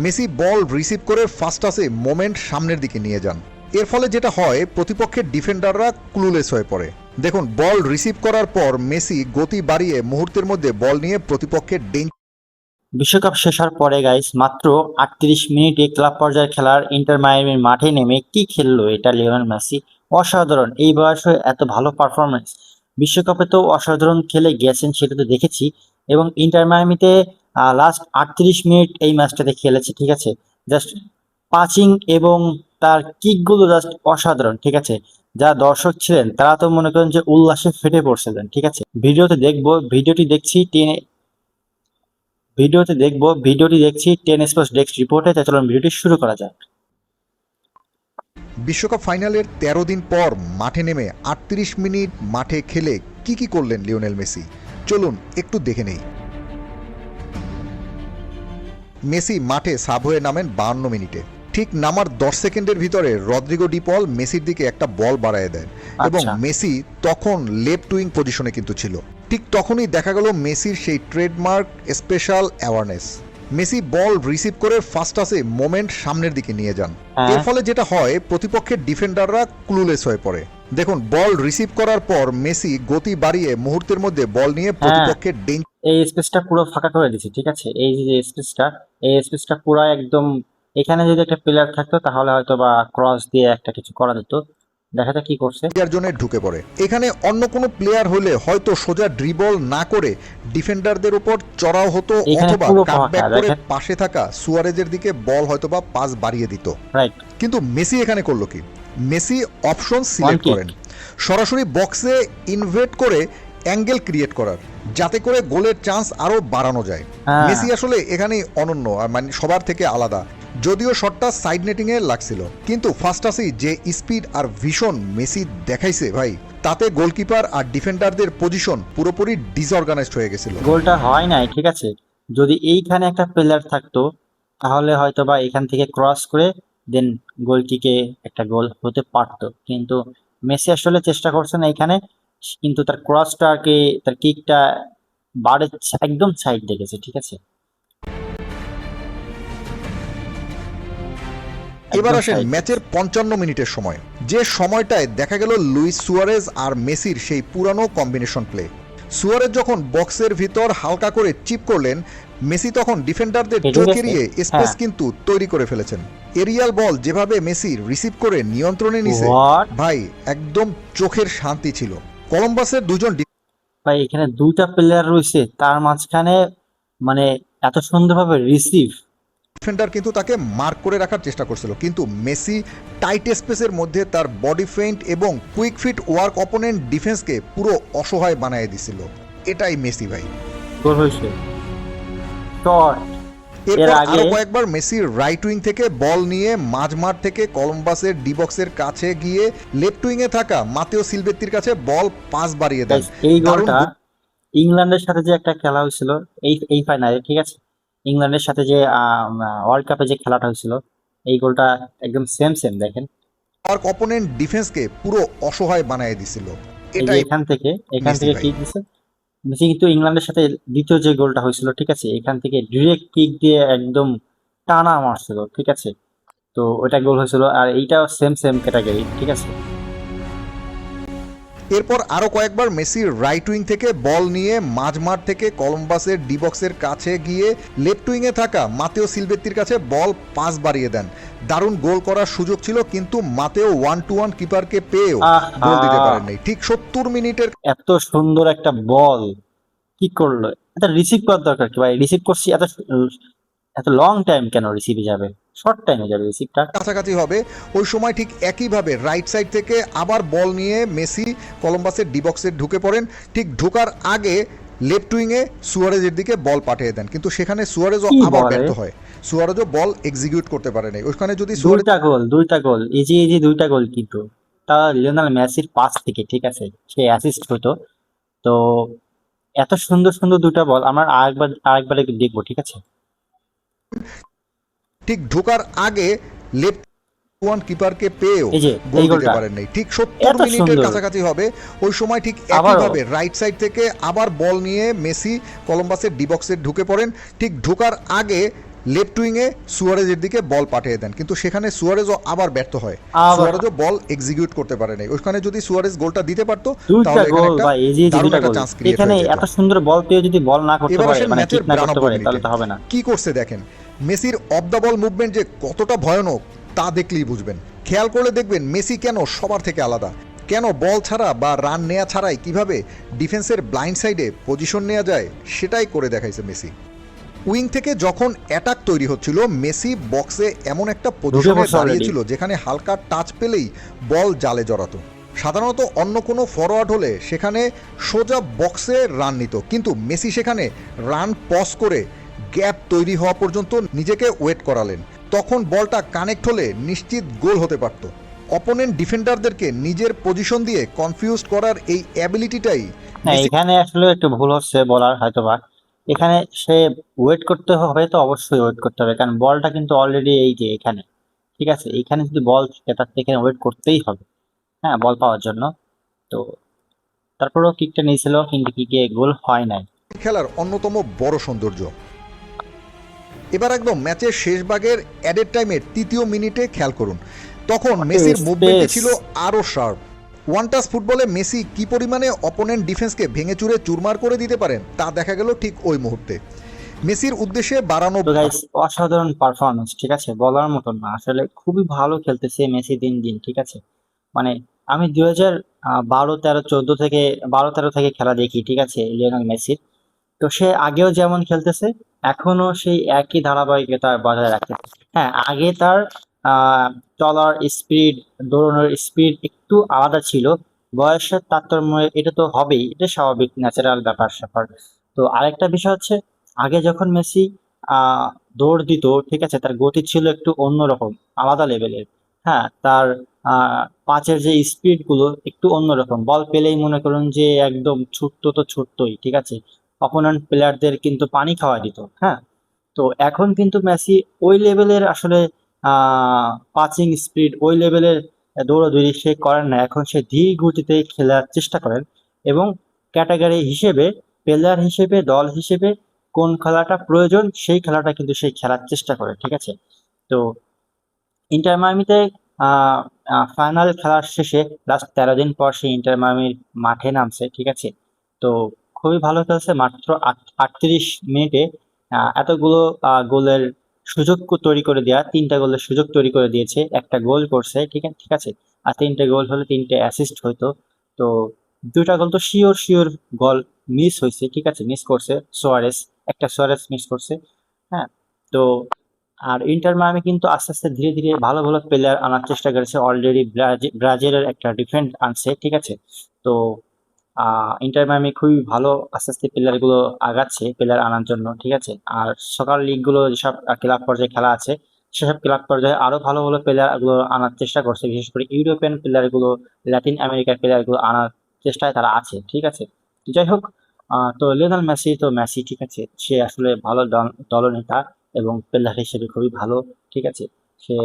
Messi ball receive করে first টাচে moment সামনের দিকে নিয়ে যান। এর ফলে যেটা হয়, প্রতিপক্ষের ডিফেন্ডাররা ক্লুলেস হয়ে পড়ে। দেখুন, বল রিসিভ করার পর মেসি গতি বাড়িয়ে মুহূর্তের মধ্যে বল নিয়ে প্রতিপক্ষের বিশ্বকাপ শেষ হওয়ার পরে গাইস মাত্র 38 মিনিটে ক্লাব পর্যায়ের খেলার ইন্টার মায়ামির মাঠে নেমে কি খেললো এটা লিওনেল মেসি। অসাধারণ, এই বয়সে এত ভালো পারফরমেন্স। বিশ্বকাপে তো অসাধারণ খেলে গেছেন, সেটা তো দেখেছি। এবং ইন্টার মায়ামিতে লাস্ট 38 মিনিট এই ম্যাচটাতে খেলেছে, ঠিক আছে। জাস্ট পাচিং এবং তার কিকগুলো জাস্ট অসাধারণ, ঠিক আছে। যা দর্শক ছিলেন তারা তো মনে করেন যে উল্লাসে ফেটে পড়ছিলেন, ঠিক আছে। ভিডিওটি দেখছি 10 স্পোর্টস ডেস্ক রিপোর্টে। তাই চলুন ভিডিওটি শুরু করা যাক। বিশ্বকাপ ফাইনালের 13 দিন পর মাঠে নেমে 38 মিনিট মাঠে খেলে কি করলেন লিওনেল মেসি, চলুন একটু দেখে নেই। মেসি মাঠে সাব হয়ে নামেন 52 মিনিটে। ঠিক নামার 10 সেকেন্ডের ভিতরে রদ্রিগো ডি পল মেসির দিকে একটা বল বাড়ায় দেন এবং মেসি তখন লেফট উইং পজিশনে কিন্তু ছিল। ঠিক তখনই দেখা গেল মেসির সেই trademark special awareness. Messi ball receive করে ফার্স্ট টাচে মোমেন্ট সামনের দিকে নিয়ে যান। এর ফলে যেটা হয়, প্রতিপক্ষের ডিফেন্ডাররা ক্লুলেস হয়ে পড়ে। দেখুন, বল রিসিভ করার পর মেসি গতি বাড়িয়ে মুহূর্তের মধ্যে বল নিয়ে প্রতিপক্ষের এই স্পেসটা পুরো ফাঁকা করে দিয়েছে, ঠিক আছে। এই যে স্পেসটা পুরো একদম, এখানে যদি একটা প্লেয়ার থাকতো তাহলে হয়তো বা ক্রস দিয়ে একটা কিছু করা যেত। দেখা যাক কি করছে। প্লেয়ার জোনে ঢুকে পড়ে। এখানে অন্য কোনো প্লেয়ার হলে হয়তো সোজা ড্রিবল না করে ডিফেন্ডারদের উপর চড়াও হতো, অথবা কাটব্যাক করে পাশে থাকা সুয়ারেজের দিকে বল হয়তোবা পাস বাড়িয়ে দিত। কিন্তু মেসি এখানে করলো কি, মেসি অপশন সিলেক্ট করেন সরাসরি বক্সে ইনভেট করে অ্যাঙ্গেল ক্রিয়েট করার, যাতে করে গোলের চান্স আরো বাড়ানো যায়। মেসি আসলে এখানে অনন্য, মানে সবার থেকে আলাদা। যদিও শটটা সাইড নেটিং এ লাগছিল, কিন্তু ফার্স্ট টাচেই যে স্পিড আর ভিশন মেসি দেখাইছে ভাই, তাতে গোলকিপার আর ডিফেন্ডারদের পজিশন পুরোপুরি ডিসঅর্গানাইজড হয়ে গেছিল। গোলটা হয় নাই, ঠিক আছে। যদি এইখানে একটা প্লেয়ার থাকতো তাহলে হয়তো বা এখান থেকে ক্রস করে দেন গোল কিকে একটা গোল হতে পারতো। কিন্তু মেসি আসলে চেষ্টা করছেন এইখানে, কিন্তু তার ক্রসটা আর কি, তার কিকটা বাড়ে একদম সাইড দেখেছে, ঠিক আছে। এবার আসেন ম্যাচের 55 মিনিটের সময়, যে সময়টায় দেখা গেল লুইস সুয়ারেজ আর মেসির সেই পুরানো কম্বিনেশন প্লে। সুয়ারেজ যখন বক্সের ভিতর হালকা করে চিপ করলেন, মেসি তখন ডিফেন্ডারদের চোখ এড়িয়ে স্পেস কিন্তু তৈরি করে ফেলেছেন। এরিয়াল বল যেভাবে মেসি রিসিভ করে নিয়ন্ত্রণে নিছে ভাই, একদম চোখের শান্তি ছিল। কলম্বাসের দুজন ভাই এখানে দুইটা প্লেয়ার রয়েছে, তার মাঝখানে মানে এত সুন্দরভাবে রিসিভ। ডিফেন্ডার কিন্তু তাকে মার্ক করে রাখার চেষ্টা করছিল, কিন্তু মেসি টাইট স্পেসের মধ্যে তার বডি ফেইন্ট এবং কুইক ফিট ওয়ার্ক অপোনেন্ট ডিফেন্সকে পুরো অসহায় বানিয়ে দিছিল। এটাই মেসি ভাই। গোল হয়েছে। এরপর আরো কয়েকবার মেসির রাইট উইং থেকে বল নিয়ে মাঝমাঠ থেকে কলম্বাসের ডি বক্সের কাছে গিয়ে লেফট উইং এ থাকা মাতেও সিলভেত্তির কাছে বল পাস বাড়িয়ে দেন। এই গোলটা ইংল্যান্ডের সাথে যে একটা খেলা হয়েছিল এই ফাইনালে, ঠিক আছে, ইংল্যান্ডের সাথে যে ওয়ার্ল্ড কাপে যে খেলাটা হয়েছিল, এই গোলটা একদম সেম দেখেন। আর অপোনেন্ট ডিফেন্সকে পুরো অসহায় বানিয়ে দিছিল। এখান থেকে কি দিছে মেসি, কিন্তু ইংল্যান্ডের সাথে দ্বিতীয় যে গোলটা হয়েছিল, ঠিক আছে, এখান থেকে ডিরেক্ট কিক দিয়ে একদম টানা মারছিল, ঠিক আছে। তো ওটা গোল হয়েছিল, আর এইটাও সেম ক্যাটাগরি, ঠিক আছে। এরপর আরো কয়েকবার মেসি রাইট উইং থেকে বল নিয়ে মাঝমাঠ থেকে কলম্বাসের ডি বক্সের কাছে গিয়ে লেফট উইং এ থাকা মাতেও সিলভেত্তির কাছে বল পাস বাড়িয়ে দেন। দারুণ গোল করার সুযোগ ছিল, কিন্তু মাতেও 1-1 কিপারকে পেয়েও গোল দিতে পারেন নাই। ঠিক 70 মিনিটের এত সুন্দর একটা বল কি করলো, এটা রিসিভ করার দরকার কি ভাই? রিসিভ করছি, এত লং টাইম কেন রিসিভে যাবে? শর্ট টাইমে যাবে রিসিভটা, কাছাকাছি হবে। ওই সময় ঠিক একইভাবে রাইট সাইড থেকে আবার বল নিয়ে মেসি কলম্বাসের ডি বক্সে ঢুকে পড়েন। ঠিক ঢোকার আগে লেফট উইং এ সুয়ারেজের দিকে বল পাঠিয়ে দেন, কিন্তু সেখানে সুয়ারেজও আবার ব্যর্থ হয়। সুয়ারেজও বল এক্সিকিউট করতে পারে নাই। ওখানে যদি দুইটা গোল ইজি দুইটা গোল, কিন্তু তা লিওনেল মেসির পাস থেকে, ঠিক আছে, সে অ্যাসিস্ট হতো। তো এত সুন্দর দুইটা বল আমরা আরেকবার একটু দেখবো, ঠিক আছে। ঠিক ঢোকার আগে লেফট ওয়ান কিপারকে পেয়েও গোল দিতে পারেন নাই। ঠিক 70 মিনিটের কাছাকাছি হবে। ওই সময় ঠিক একইভাবে রাইট সাইড থেকে আবার বল নিয়ে মেসি কলম্বাসের ডি বক্সে ঢুকে পড়েন। ঠিক ঢোকার আগে লেফট উইংয়ে সুয়ারেজের দিকে বল পাঠিয়ে দেন, কিন্তু সেখানে সুয়ারেজও আবার ব্যর্থ হয়। আবার সুয়ারেজও বল এক্সিকিউট করতে পারে নাই। ওইখানে যদি সুয়ারেজ গোলটা দিতে পারতো দুইটা তাহলে এখানে গোল একটা ভাই, এই যে দারুণ দুইটা একটা গোল, চান্স ক্রিয়েট এখানে হয়ে যেত। এত সুন্দর বল পেয়ে যদি বল না করতে এবার পারে, আসেন মানে ম্যাচের কিক না করতে 92 পারে, মিনিটে তাহলে তো হবে না। কি করছে দেখেন, মেসির অফ দ্য বল মুভমেন্ট যে কতটা ভয়ানক তা দেখলেই বুঝবেন। খেয়াল করলে দেখবেন মেসি কেন সবার থেকে আলাদা, কেন বল ছাড়া বা রান নেওয়া ছাড়াই কিভাবে ডিফেন্সের ব্লাইন্ড সাইডে পজিশন নেওয়া যায় সেটাই করে দেখাইছে মেসি। উইং থেকে যখন অ্যাটাক তৈরি হচ্ছিল, মেসি বক্সে এমন একটা পজিশনে দাঁড়িয়েছিল যেখানে হালকা টাচ পেলেই বল জালে জড়াতো। সাধারণত অন্য কোনো ফরওয়ার্ড হলে সেখানে সোজা বক্সে রান নিত, কিন্তু মেসি সেখানে রান পজ করে গ্যাপ তৈরি হওয়া পর্যন্ত নিজেকে ওয়েট করালেন। তখন বলটা কানেক্ট হলে নিশ্চিত গোল হতে পারত। অপোনেন্ট ডিফেন্ডারদেরকে নিজের পজিশন দিয়ে কনফিউজ করার এই অ্যাবিলিটিটাই হ্যাঁ, এখানে আসলে একটু ভুল হচ্ছে বলার হয়তোবা। এখানে সে ওয়েট করতে হবে, তো অবশ্যই ওয়েট করতে হবে, কারণ বলটা কিন্তু অলরেডি এই যে এখানে, ঠিক আছে, এখানে যদি বল থাকে তার থেকে ওয়েট করতেই হবে, হ্যাঁ, বল পাওয়ার জন্য। তো তারপরেও কিকটা নিয়েছিল, কিন্তু কিকে গোল হয় নাই। খেলার অন্যতম বড় সৌন্দর্য। এবার একদম ম্যাচের শেষ ভাগের অ্যাডেড টাইমের 3য় মিনিটে খেয়াল করুন, তখন মেসির মুভমেন্টটি ছিল আরও শার্প। ওয়ান টাচ ফুটবলে মেসি কি পরিমাণে অপোনেন্ট ডিফেন্সকে ভেঙে চুরে চুরমার করে দিতে পারেন তা দেখা গেল ঠিক ওই মুহূর্তে। মেসির উদ্দেশ্যে বাড়ানো তো গাইস, অসাধারণ পারফরমেন্স, ঠিক আছে, বলার মতন না, আসলে খুবই ভালো খেলতেছে মেসি দিন দিন, ঠিক আছে। মানে আমি 2012, 13, 14 থেকে 12, 13 থেকে খেলা দেখি, ঠিক আছে, লিওনেল মেসির। তো সে আগেও যেমন খেলতেছে, এখনো সেই একই ধারাবাহিকতা বজায় রাখতেছে। হ্যাঁ, আগে তার চলার স্পিড, দৌড়ানোর স্পিড একটু আলাদা ছিল। বয়সের তারতম্য এটা তো হবেই, এটা স্বাভাবিক, ন্যাচারাল ব্যাপার স্যাপার। তো আরেকটা বিষয় হচ্ছে, আগে যখন মেসি আহ দৌড় দিত, ঠিক আছে, তার গতি ছিল একটু অন্যরকম, আলাদা লেভেলের। হ্যাঁ, তার পাঁচের যে স্পিড গুলো একটু অন্যরকম, বল পেলেই মনে করুন যে একদম ছুটতো তো ছুটতোই, ঠিক আছে, অপোনেন্ট প্লেয়ারদের কিন্তু পানি খাওয়া দিত। হ্যাঁ, তো এখন কিন্তু মেসি ওই লেভেলের আসলে পাসিং স্পিড, ওই লেভেলের দৌড়াদৌড়ি সে করেন না, এখন সে ধীর গতিতে খেলার চেষ্টা করেন। এবং ক্যাটাগরি হিসেবে, প্লেয়ার হিসেবে, দল হিসেবে কোন খেলাটা প্রয়োজন সেই খেলাটা কিন্তু সে খেলার চেষ্টা করে, ঠিক আছে। তো ইন্টার মায়ামিতে ফাইনাল খেলার শেষে লাস্ট 13 দিন পর সে ইন্টার মায়ামির মাঠে নামছে, ঠিক আছে। তো খুবই ভালো খেলছে, মাত্র 38 মিনিটে এতগুলো গোলের সুযোগ তৈরি করে দেওয়া, 3টা গোলের সুযোগ তৈরি করে দিয়েছে, একটা গোল করছে, ঠিক আছে, ঠিক আছে। আর 3টে গোল হলে 3টে অ্যাসিস্ট হইতো। তো 2টা গোল তো শিওর শিওর গোল মিস হয়েছে, ঠিক আছে, মিস করছে সোয়ারেস, একটা সোয়ারেস মিস করছে। হ্যাঁ, তো আর ইন্টার মায়ামি কিন্তু আস্তে আস্তে ধীরে ধীরে ভালো ভালো প্লেয়ার আনার চেষ্টা করেছে। অলরেডি ব্রাজিলের একটা ডিফেন্ড আনছে, ঠিক আছে। তো ইন্টার মায়ামি খুবই ভালো আস্তে আস্তে প্লেয়ার গুলো আগাচ্ছে প্লেয়ার আনার জন্য, ঠিক আছে। আর সকার লিগ গুলো যেসব ক্লাব পর্যায়ে খেলা আছে, সেসব ক্লাব পর্যায়ে আরো ভালো ভালো প্লেয়ার গুলো আনার চেষ্টা করছে, বিশেষ করে ইউরোপিয়ান প্লেয়ার গুলো, ল্যাটিন আমেরিকার প্লেয়ার গুলো আনার চেষ্টায় তারা আছে, ঠিক আছে। তো যাই হোক, তো লিওনেল মেসি তো মেসি, ঠিক আছে, সে আসলে ভালো দলনেতা এবং প্লেয়ার হিসেবে খুবই ভালো, ঠিক আছে। সে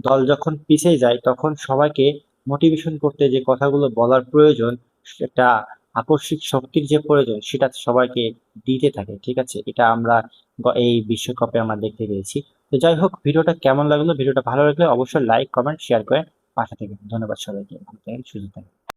দল যখন পিছিয়ে যায় তখন সবাইকে মোটিভেশন করতে যে কথাগুলো বলার প্রয়োজন, একটা আকস্মিক শক্তির যে প্রয়োজন, সেটা সবাইকে দিতে থাকে, ঠিক আছে। এটা আমরা এই বিশ্বকাপে আমরা দেখতে পেয়েছি। তো যাই হোক, ভিডিওটা কেমন লাগলো, ভিডিওটা ভালো লাগলে অবশ্যই লাইক, কমেন্ট, শেয়ার করে পাশে থাকবেন। ধন্যবাদ সবাইকে, ভালো থাকেন, সুস্থ থাকেন।